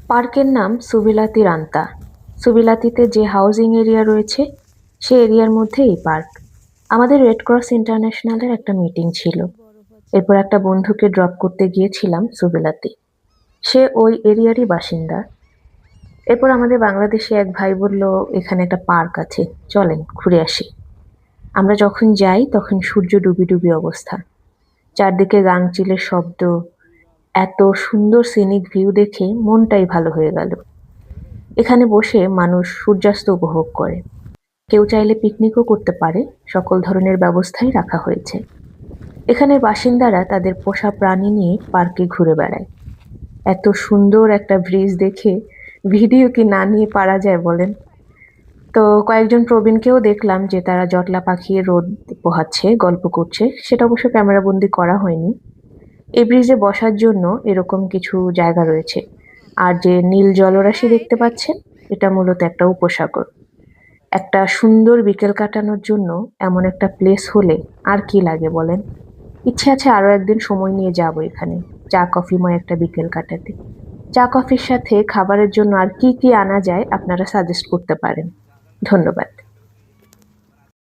পার্কের নাম সুবিলাতি রান্তা। সুবিলাতিতে যে হাউজিং এরিয়া রয়েছে সে এরিয়ার মধ্যে এই পার্ক। আমাদের রেড ক্রস ইন্টারন্যাশনালের একটা মিটিং ছিল। এরপর একটা বন্ধুকে ড্রপ করতে গিয়েছিলাম সুবিলাতি। সে ওই এরিয়ারই বাসিন্দা। এরপর আমাদের বাংলাদেশে এক ভাই বলল, এখানে একটা পার্ক আছে, চলেন ঘুরে আসি। আমরা যখন যাই তখন সূর্য ডুবি ডুবি অবস্থা। চারদিকে গাংচিলের শব্দ, এত সুন্দর সিনিক ভিউ দেখে মনটাই ভালো হয়ে গেল। এখানে বসে মানুষ সূর্যাস্ত উপভোগ করে। কেউ চাইলে পিকনিকও করতে পারে, সকল ধরনের ব্যবস্থাই রাখা হয়েছে। এখানের বাসিন্দারা তাদের পোষা প্রাণী নিয়ে পার্কে ঘুরে বেড়ায়। এত সুন্দর একটা ব্রিজ দেখে ভিডিও কি না নিয়ে পারা যায় বলেন? তো কয়েকজন প্রবীণকেও দেখলাম যে তারা জটলা পাখি রোদ পোহাচ্ছে, গল্প করছে। সেটা অবশ্য ক্যামেরাবন্দি করা হয়নি। এই ব্রিজে বসার জন্য এরকম কিছু জায়গা রয়েছে। আর যে নীল জলরাশি দেখতে পাচ্ছেন, এটা মূলত একটা উপসাগর। একটা সুন্দর বিকেল কাটানোর জন্য এমন একটা প্লেস হলে আর কি লাগে বলেন? ইচ্ছে আছে আরো একদিন সময় নিয়ে যাব এখানে, চা কফিময় একটা বিকেল কাটাতে। চা কফির সাথে খাবারের জন্য আর কি কি আনা যায় আপনারা সাজেস্ট করতে পারেন। ধন্যবাদ।